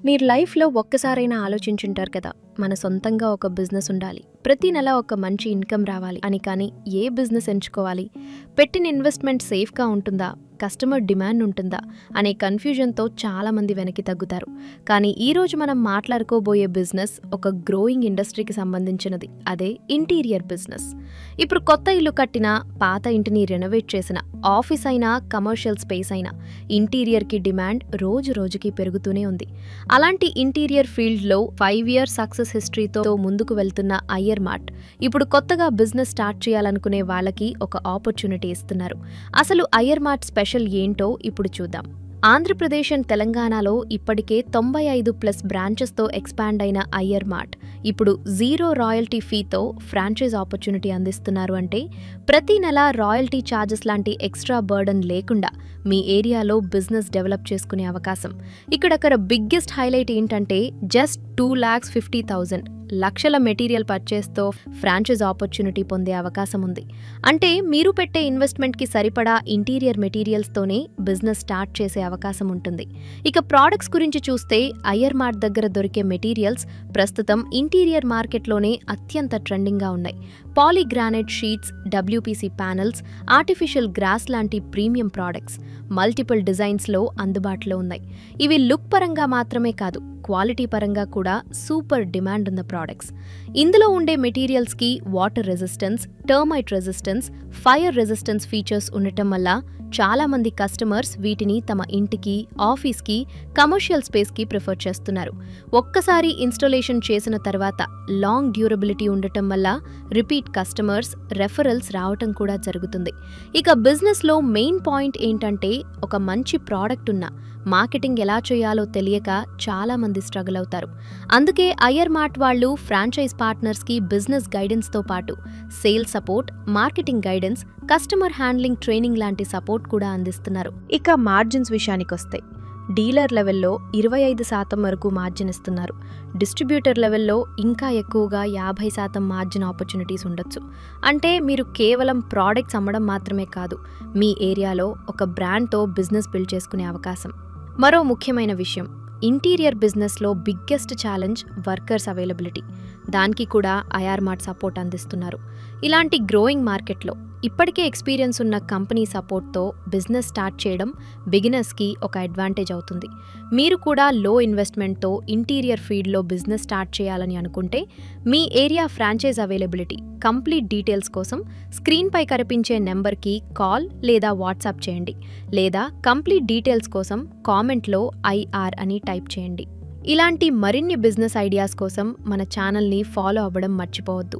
మీరు లైఫ్లో ఒక్కసారైనా ఆలోచించుంటారు కదా, మన సొంతంగా ఒక బిజినెస్ ఉండాలి, ప్రతి నెల ఒక మంచి ఇన్కమ్ రావాలి అని. కానీ ఏ బిజినెస్ ఎంచుకోవాలి, పెట్టిన ఇన్వెస్ట్మెంట్ సేఫ్గా ఉంటుందా, కస్టమర్ డిమాండ్ ఉంటుందా అనే కన్ఫ్యూజన్తో చాలామంది వెనక్కి తగ్గుతారు. కానీ ఈరోజు మనం మాట్లాడుకోబోయే బిజినెస్ ఒక గ్రోయింగ్ ఇండస్ట్రీకి సంబంధించినది. అదే ఇంటీరియర్ బిజినెస్. ఇప్పుడు కొత్త ఇల్లు కట్టినా, పాత ఇంటిని రెనోవేట్ చేసిన, ఆఫీస్ అయినా కమర్షియల్ స్పేస్ అయినా ఇంటీరియర్కి డిమాండ్ రోజు రోజుకి పెరుగుతూనే ఉంది. అలాంటి ఇంటీరియర్ ఫీల్డ్లో 5 ఇయర్స్ సక్సెస్ హిస్టరీతో ముందుకు వెళ్తున్న అయ్యర్ మార్ట్ ఇప్పుడు కొత్తగా బిజినెస్ స్టార్ట్ చేయాలనుకునే వాళ్ళకి ఒక ఆపర్చునిటీ ఇస్తున్నారు. అసలు అయ్యర్ మార్ట్ స్పెషల్ ఏంటో ఇప్పుడు చూద్దాం. ఆంధ్రప్రదేశ్ అండ్ తెలంగాణలో ఇప్పటికే 95+ బ్రాంచెస్తో ఎక్స్పాండ్ అయిన అయ్యర్ మార్ట్ ఇప్పుడు 0 రాయల్టీ ఫీతో ఫ్రాంచైజ్ ఆపర్చునిటీ అందిస్తున్నారు. అంటే ప్రతి నెల రాయల్టీ ఛార్జెస్ లాంటి ఎక్స్ట్రా బర్డన్ లేకుండా మీ ఏరియాలో బిజినెస్ డెవలప్ చేసుకునే అవకాశం. ఇక్కడ బిగ్గెస్ట్ హైలైట్ ఏంటంటే జస్ట్ 2,50,000 లక్షల మెటీరియల్ పర్చేస్తో ఫ్రాంచైజ్ ఆపర్చునిటీ పొందే అవకాశం ఉంది. అంటే మీరు పెట్టే ఇన్వెస్ట్మెంట్కి సరిపడా ఇంటీరియర్ మెటీరియల్స్తోనే బిజినెస్ స్టార్ట్ చేసే అవకాశం ఉంటుంది. ఇక ప్రోడక్ట్స్ గురించి చూస్తే అయ్యర్ మార్ట్ దగ్గర దొరికే మెటీరియల్స్ ప్రస్తుతం ఇంటీరియర్ మార్కెట్లోనే అత్యంత ట్రెండింగ్గా ఉన్నాయి. Polygranite sheets, WPC panels, artificial grass లాంటి ప్రీమియం ప్రోడక్ట్స్ మల్టిపుల్ డిజైన్స్లో అందుబాటులో ఉన్నాయి. ఇవి లుక్ పరంగా మాత్రమే కాదు, క్వాలిటీ పరంగా కూడా సూపర్ డిమాండ్ ఉన్న ప్రోడక్ట్స్. ఇందులో ఉండే మెటీరియల్స్కి water resistance, termite resistance, fire resistance features ఉండటం వల్ల చాలామంది కస్టమర్స్ వీటిని తమ ఇంటికి, ఆఫీస్కి, కమర్షియల్ స్పేస్కి ప్రిఫర్ చేస్తున్నారు. ఒక్కసారి ఇన్స్టాలేషన్ చేసిన తర్వాత లాంగ్ డ్యూరబిలిటీ ఉండటం వల్ల రిపీట్ కస్టమర్స్, రెఫరల్స్ రావటం కూడా జరుగుతుంది. ఇక బిజినెస్లో మెయిన్ పాయింట్ ఏంటంటే ఒక మంచి ప్రోడక్ట్ ఉన్నా మార్కెటింగ్ ఎలా చేయాలో తెలియక చాలామంది స్ట్రగుల్ అవుతారు. అందుకే అయ్యర్ మార్ట్ వాళ్ళు ఫ్రాంచైజ్ పార్ట్నర్స్కి బిజినెస్ గైడెన్స్తో పాటు sales support, marketing guidance, customer handling training లాంటి సపోర్ట్ కూడా అందిస్తున్నారు. ఇక మార్జిన్స్ విషయానికొస్తే డీలర్ లెవెల్లో 25% వరకు మార్జిన్ ఇస్తున్నారు. డిస్ట్రిబ్యూటర్ లెవెల్లో ఇంకా ఎక్కువగా 50% మార్జిన్ ఆపర్చునిటీస్ ఉండొచ్చు. అంటే మీరు కేవలం ప్రోడక్ట్స్ అమ్మడం మాత్రమే కాదు, మీ ఏరియాలో ఒక బ్రాండ్తో బిజినెస్ బిల్డ్ చేసుకునే అవకాశం. మరో ముఖ్యమైన విషయం, ఇంటీరియర్ బిజినెస్లో బిగ్గెస్ట్ ఛాలెంజ్ వర్కర్స్ అవైలబిలిటీ. దానికి కూడా అయ్యర్ మార్ట్ సపోర్ట్ అందిస్తున్నారు. ఇలాంటి గ్రోయింగ్ మార్కెట్లో ఇప్పటికే ఎక్స్పీరియన్స్ ఉన్న కంపెనీ సపోర్ట్తో బిజినెస్ స్టార్ట్ చేయడం బిగినర్స్కి ఒక అడ్వాంటేజ్ అవుతుంది. మీరు కూడా లో ఇన్వెస్ట్మెంట్తో ఇంటీరియర్ ఫీల్డ్లో బిజినెస్ స్టార్ట్ చేయాలని అనుకుంటే మీ area franchise availability, complete details కోసం స్క్రీన్పై కనిపించే నెంబర్కి కాల్ లేదా వాట్సాప్ చేయండి, లేదా కంప్లీట్ డీటెయిల్స్ కోసం కామెంట్లో IR అని టైప్ చేయండి. ఇలాంటి మరిన్ని బిజినెస్ ఐడియాస్ కోసం మన ఛానల్ని ఫాలో అవ్వడం మర్చిపోవద్దు.